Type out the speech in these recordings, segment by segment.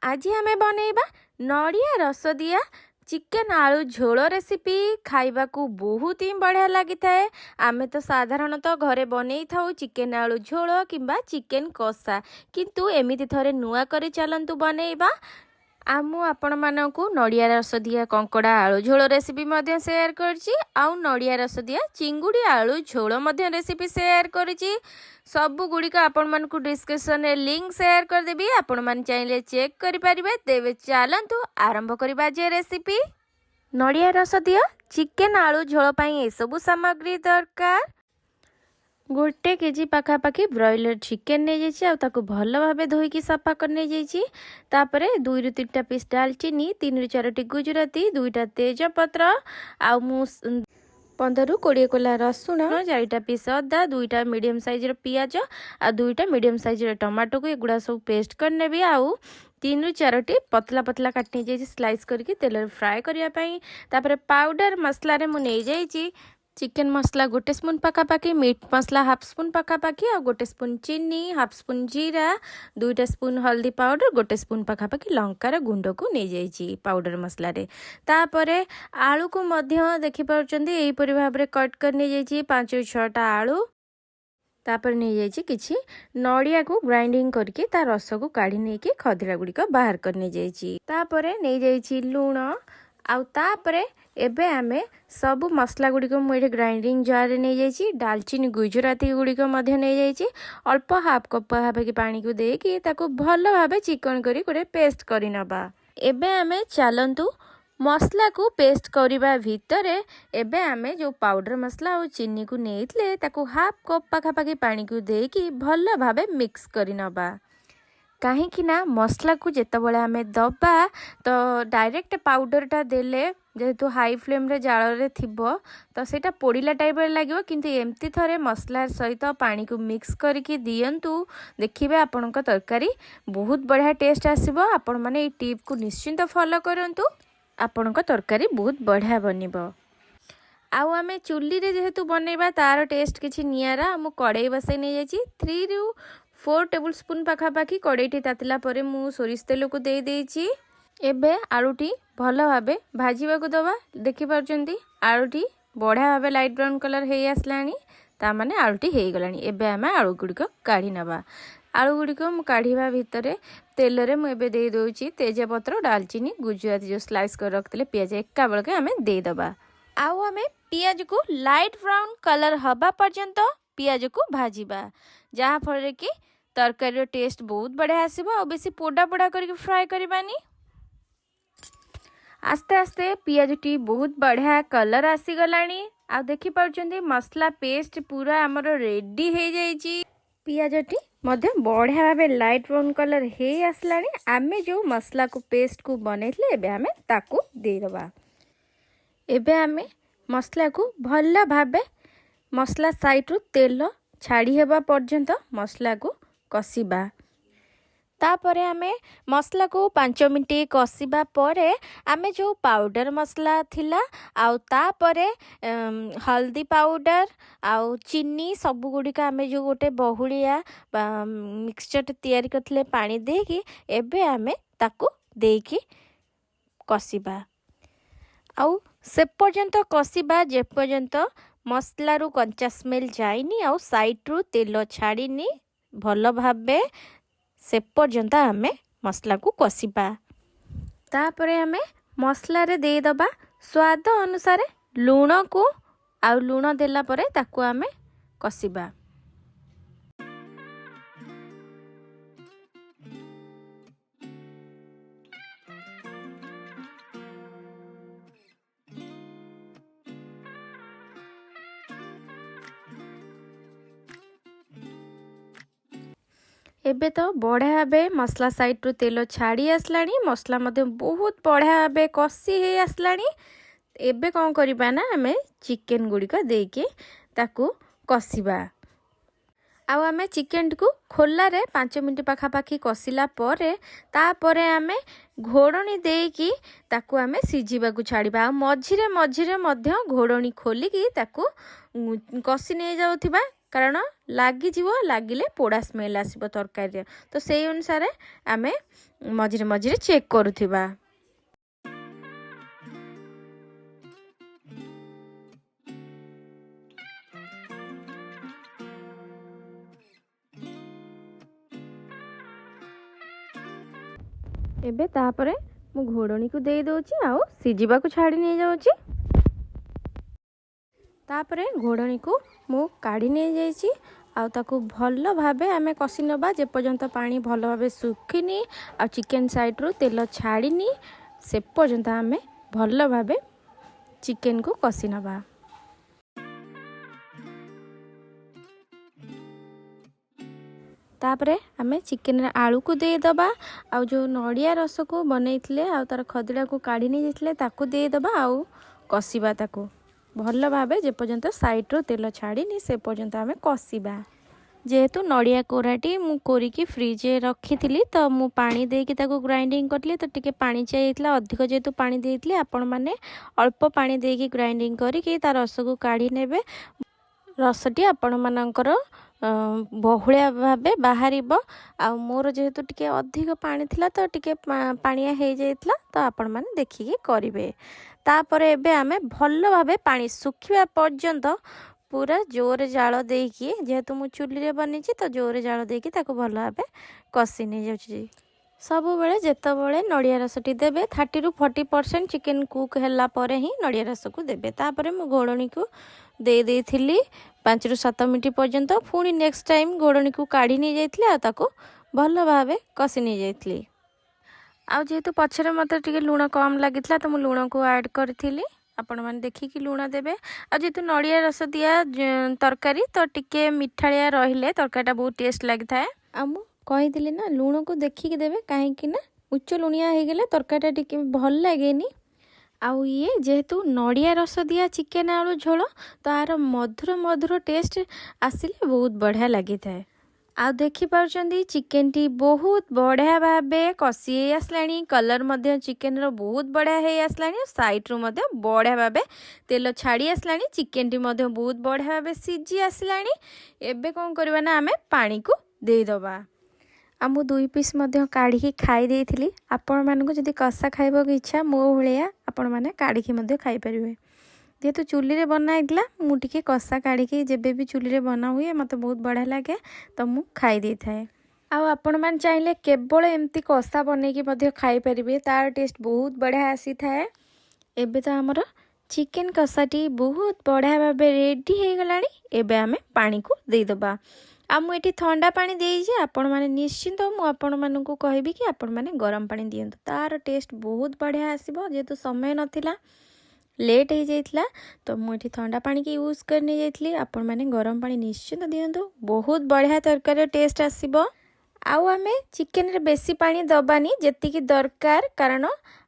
आज आमे बनैबा नड़िया रस दिया चिकेन आलू झोल रेसिपी खाइबा को बहुत ही बढ़िया लगी थाए। आमे तो साधारणतः घरे बनै थाउ चिकेन आलू झोल किंबा चिकेन कषा, किंतु एमिति थरे नुआ करी चलंतु बनैबा। आमु आपण मानकु नड़िया रस दिया कंकड़ा आलू झोल रेसिपी मध्य शेयर करछि, आउ नड़िया रस दिया चिंगुड़ी आलू झोल मध्य रेसिपी शेयर करछि। सबु गुड़िक आपण मानकु डिस्क्रिप्शन रे लिंक शेयर कर देबी, आपण मान चाहिले चेक करि परिबे। तेबे चलंतु आरंभ करिबा जे रेसिपी। नड़िया रस दिया चिकेन आलू झोल पई ए सबु सामग्री दरकार। गोटे केजी पाखापाखि ब्रॉयलर चिकेन नहीं जाइए, ताको भल भाव धोईकी सफा कर नहीं जाइए। तापरे 2 ରୁ 3टा पीस दालचीनी, 3 ରୁ 4ଟି गुजराती, 2टा तेजपत्र, आउ मु 15 ରୁ 20 कोला रसुण, 4टा पीस अदा, 2टा मीडियम साइज पियाज आ 2टा मीडियम साइज टमाटो को एगुड़ा सब पेस्ट करनेबी। आउ 3 ରୁ 4ଟି पतला पतला काटनी जाइए स्लाइस करके तेल फ्राए करने। तापरे पाउडर मसला रे मु नहीं जाइए चिकेन मसला 1 स्पून पखापाखि, मीट मसला 1/2 स्पून पखापाखि, और 1 स्पून चीनी, 1/2 स्पून जीरा, 2टा स्पून हल्दी पाउडर, 1 स्पून पखापाखि लंकार गुंड को नहीं जाइए पाउडर मसला रे। तापरे आलू को मध्य देखि पारुचंदी एहीपरि भाबरे कट कर नहीं जाइए 5 ରୁ 6टा आलू। तापर नहीं जाइए किछि नड़िया को ग्राइंडिंग करके ता रस को काढ़ी नहीं के खदरा गुड़िक बाहर कर नहीं जाइए। तापरे नहीं जाइए लूण, आउ तापरे एबे आमे सबु मसला गुड़िक मुझे ग्राइंडिंग जार नहीं जाइए। दालचीनी गुजराती गुड़िक मध्य नहीं जाइए। अल्प 1/2 कप पाखापाखि पानी को देकी ताको भल भाबे चिकन करी गोटे पेस्ट करि नबा। एबे आमे चलंतु मसला को पेस्ट करिबा भितरे एबे आमे जो पाउडर मसला और चीनी को नेइतले ताको 1/2 कप पाखापाखि पानी को देकी भल भाबे मिक्स करि नबा। कहीं ना मसला को जितेबाला आम दबा तो डायरेक्ट पाउडरटा देले जेहेतु हाई फ्लेम रे जाल रे थिबो तो सेटा पोड़िला टाइप लगे, किंतु एमती थरे मसला सहित पानी को मिक्स करके दियंतु देखिबे आपनका तरकारी बहुत बढ़िया टेस्ट आसीबो। आपण माने ए टिप को निश्चिंत फॉलो करंतु, आपनका तरकारी बहुत बढ़िया बनिबो। आउ आमे चुल्ली रे जेहेतु बनैबा तार टेस्ट किछि नियारा। मु कड़ाई बसै नै जाछि 3 ରୁ 4 टेबल स्पून पाखापाखि कड़ाईटी तातिला परे मु सोरिष तेल को दे देछि। एबे आलूटी भल भाबे भाजीबा को दबा। देखि पारचंती आलूटी बढ़िया भाबे लाइट ब्राउन कलर हे आसलानी, ता माने आलूटी हे गलानी। एबे आमे आलू गुड़िक काढ़ी नबा। आलू गुड़िक मु काढ़ीबा भितरे तेल रे मु एबे दे दोछि तेजपत्र, दालचीनी, गुजराती जो स्लाइस कर रखतले पियाज एका बेलके आमे दे दबा। आउ आमे पियाज को लाइट ब्राउन कलर हबा पर्यंत पियाज को भाजीबा, जहाँ फल कि तरकारी टेस्ट बहुत बढ़िया आसीबो। और बेसी पोड़ा पोड़ा करके फ्राए करबानी। आस्ते आस्ते पियाजटी बहुत बढ़िया कलर आसी गलानी। आ देखि पारुचंदी मसला पेस्ट पूरा हमर रेडी हे जाइची। पियाजटी मध्य बढ़िया भाबे लाइट ब्राउन कलर हे आसलानी। आमे जो मसला को पेस्ट को बनैथले एबे आमे ताकू दे दबा। एबे आमे मसला को भल भाबे मसला साइड रु तेल छाड़ी हेबा पर्यंत मसला को कसिबा। तापरे आमे मसला को 5 मिनट कसिबा परे आमे जो पाउडर मसला थिला आउ तापरे हल्दी पाउडर आउ चीनी सबु गुड़िक आमे जो गोटे बहुलिया मिक्सचर तैयारी करथिले पानी देकी एबे आमे ताकू देकी कसिबा। आउ से पर्यंत कसिबा जे पर्यंत मसला रु कंचा स्मेल जाइनी आउ साइड रु तेल छाड़ीनी भल भाबे से पर्यंत आमे मसला को कसिबा। तापरे आमे मसला रे दे दबा स्वाद अनुसार लूण को, आउ लूण देला परे ताकू आमे कसिबा। एबे तो बढ़िया भाबे मसला साइड रु तेल छाड़ी आसलानी। मसला मध्य बहुत बढ़िया भाबे कसी हे आसलानी। एबे कौन करिबा ना आमे चिकेन गुड़िक देके ताकू कसिबा। आउ आमे चिकेन को खोला रे 5 मिनट पाखापाखि कसिला परे तापरे आमे घोड़नी देकी ताकू आमे सिझिबा को छाड़िबा। मझिरे मझिरे मध्य घोड़नी खोलिकी ताकू कसी नहीं जाउथिबा, कारण लगिଯିव, लगिले पोड़ा स्मेल आसब तरकारी। तो से अनुसार आमे मझिरे मझिरे चेक करुथिबा। एबे तापरे मु घोड़णी को दे दउची आउ सिजिबा को छाड़ी नहीं जाउची। तापरे घोड़णी को मु काढ़ी नहीं जाइची आउ ताकू भल भाबे आमे कसी नबा जे पर्यंत पानी भल भाबे सुखिनी आ चिकन साइड रो तेल छाड़ीनी से पर्यंत आमे भल भाबे चिकन को कसी नबा। तापरे आमे चिकन आलू को दे दबा आउ जो नड़िया रस को बनैथिले आउ तार खदड़ा को काढ़ी नहीं जाइथिले ताकू दे दबा आउ कसीबा ताकू भल भाबे जे पर्यंत साइड रो तेल छाड़ीनी से पर्यंत आमे कसीबा। जेहेतु नड़िया कोराटी मु कोरिकी फ्रिज रखी थी तो मु पानी देकी ताको ग्राइंडिंग करली तो टिके पानी चाहिए अधिक जेहेतु पानी देइथिले आपण माने अल्प पानी देकी ग्राइंडिंग करिकी तार रस को काढ़ी नेबे। रसटी आपण मानकर बहुलिया भाबे बाहर आ मोर जेहेतु टिके अधिक पानी थिला तो टिके पानिया हो जाइथिला तो आपण माने देखिकी करिवे। तापर एबे आमे भल भाबे पानी सुखिबा पर्यंत पूरा जोर जाल देकी जेहेतु मु चुली रे बनीची तो जोर जाल देकी ताको भल भाबे कसी नहीं जाउची। सब बेले जेतबेले नड़िया रसटी देबे 30 to 40% चिकन कुक हैला परे ही नड़िया रस को देबे। तापरे मु घोड़णी को दे देथिली 5 ରୁ 7 मिनट पर्यंत पुणी नेक्स्ट टाइम घोड़णी को काढ़ी नहीं जाइथिले आ ताको भल भाबे कसी नहीं जाइथिली। आ जेहेतु पछरे मते टिके लूण कम लागिथिला तो मु लूण को ऐड करथिली आपण माने देखिकी लूण देबे। आ जेहेतु नड़िया रस दिया तरकारी तो टिके मिठालिया रहिले तरकारीटा बहुत टेस्ट लागिथाए। आ मु कहिदिली ना लूण को देखिकी देबे काहेकि ना उच्च लुणिया हो गले तरकारीटा टिके भल लागेनी। आउ ये जेहेतु नड़िया रस दिया चिकेन आलू झोल तार मधुर मधुर टेस्ट आसिले बहुत बढ़िया लगी थाए। आ देखि पारुचंदी चिकेन टी बहुत बढ़िया भाबे कसी आसलानी कलर मध्य चिकेन रो बहुत बढ़िया हे आसलानी साइड रो मध्य बढ़िया भाबे तेल छाड़ी आसलानी चिकेन टी मध्य बहुत बढ़िया भाबे सिझी आसलानी। एबे कोन करबा ना आमे पानी को दे दबा। आ मु 2 पीस मध्य काढ़ी खाई देइथिली आपण मानको जदी कसा खाइबो की इच्छा मो भलिया आपण माने काढ़ी मध्य खाई परिबे। जेहेतु चुली रे बनाइला मु टिके कसा काढ़ी जेबे भी चुली रे बना हुए मते बहुत बढ़िया लागे तो मु खाई देइ थाए। आउ आपण मान चाहिले केवल एमती कसा बने की मध्य खाई परिबे तार टेस्ट बहुत बढ़िया आसी थाए। एबे तो हमर चिकन कसाटी बहुत बढ़िया भाबे रेडी हे गलानी। एबे आमे पानी को देइ दबा। आ मु एठी ठंडा पानी देइजे आपण माने निश्चिंत मु आपण मानकु कहबी कि आपण माने गरम पानी दियंतु तार टेस्ट बहुत बढ़िया आसीबो। जेहेतु समय नथिला लेट हो जाइथिला तो मु एठी ठंडा पानी के यूज करने जाइथिली आपण माने गरम पानी निश्चिंत दियंतु बहुत बढ़िया तरकारी टेस्ट आसीबो। आउ आमे चिकन रे बेसी पानी दबानी जेतिकी दरकार कारण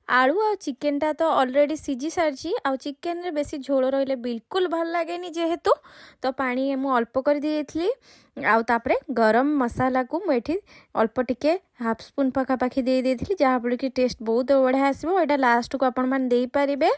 आलू आ चिकन टा तो ऑलरेडी सिझी सारची आ चिकन रे बेसी झोल रहिले बिल्कुल भल लागेनी जेहेतु तो पानी मु अल्प कर दिएथली। आउ तापरे गरम मसाला को मु एठी अल्प टिके हाफ स्पून पका पाखी दे देथली जहा पर कि टेस्ट बहुत बढ़िया आसीबो। एटा लास्ट को आपण मान देई परिबे।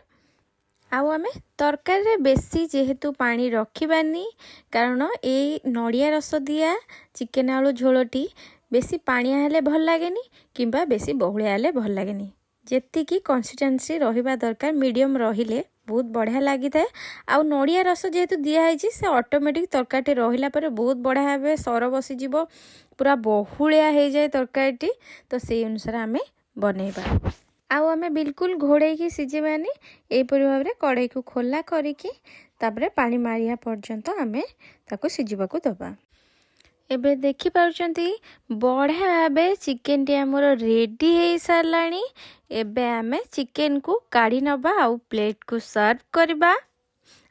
आउ आमे तरकारी रे बेसी जेहेतु पानी रखिबानी कारण ए नड़िया रस दिया चिकन आलू झोलटी बेसी पानिया हेले भल लागेनी किंबा बेसी बहुलिया हेले भल लागेनी। जेतिकी कंसिस्टेंसी रहिबा दरकार मीडियम रहिले बहुत बढ़िया लगी थाए। आउ नड़िया रस जेहेतु दिया है से ऑटोमेटिक तरकारी रहिला पर बहुत बढ़िया भाबे सर बसी जीवो पूरा बहुलिया हो जाए तरकारी तो से अनुसार आमे बनैबा। आउ आमे बिल्कुल घोड़े की सिझेबानी एपरि भाबरे कढ़ाई को खोला करिकी तापरे पानी मारिया पर्यंत आमे ताको सिझिबाकू दबा। एबे देखि पारुचंती बढ़िया भाबे चिकन टी हमर रेडी हो सारलानी। एबे आमे चिकन को काढ़ी नबा आउ प्लेट को सर्व करबा।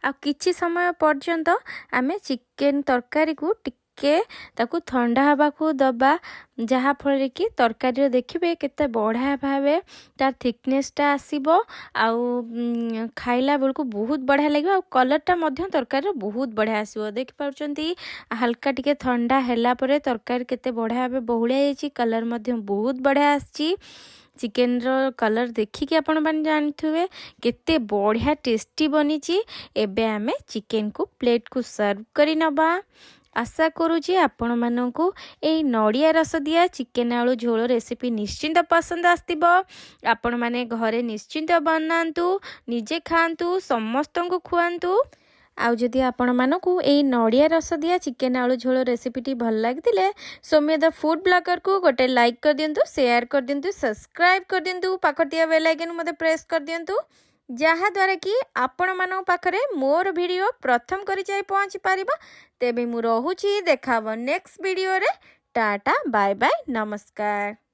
आ किछि समय पर्यंत आमे चिकन तरकारी को टिके ताकू ठंडा हवा को दबा जहा फल कि तरकारी देखिबे केते बढ़िया भाबे तार थिकनेस टा आसीबो आउ खाइला बेलको बहुत बढ़िया लागिबो आउ कलर टा मध्य तरकारी बहुत बढ़िया आसीबो। देख पारुचंती हल्का टिके ठंडा हैला परे तरकारी केते बढ़िया भाबे बहुलिया हेची कलर मध्य बहुत बढ़िया आसी। चिकेन रो कलर देखिकी आपण माने जानथुवे केते बढ़िया टेस्टी बनीची। एबे आमे चिकेन को प्लेट को सर्व करी नबा। आशा करुँची आपण मानू यही नड़िया रस दिया चिकेन आलू झोल रेसिपी निश्चिंत पसंद आसथिबो। आपण माने घरे निश्चिंत बनातु निजे खातु समस्त को खुआतु। आउ जदि आपण मानकु एई नड़िया रस दिया चिकेन आलू झोल रेसिपीटी भल लागिथिले सौम्य द फूड ब्लॉगर को गोटे लाइक कर दियंतु, शेयर कर दियंतु, सब्सक्राइब कर दियंतु, पाखटिया बेल आइकन मते प्रेस कर दियंतु, जहा द्वारा कि आपण मानक पाखरे मोर वीडियो प्रथम करी जाई पहुंची पारिबा। तेबे मु रहूची देखाबो नेक्स्ट वीडियो रे। टाटा बाय बाय नमस्कार।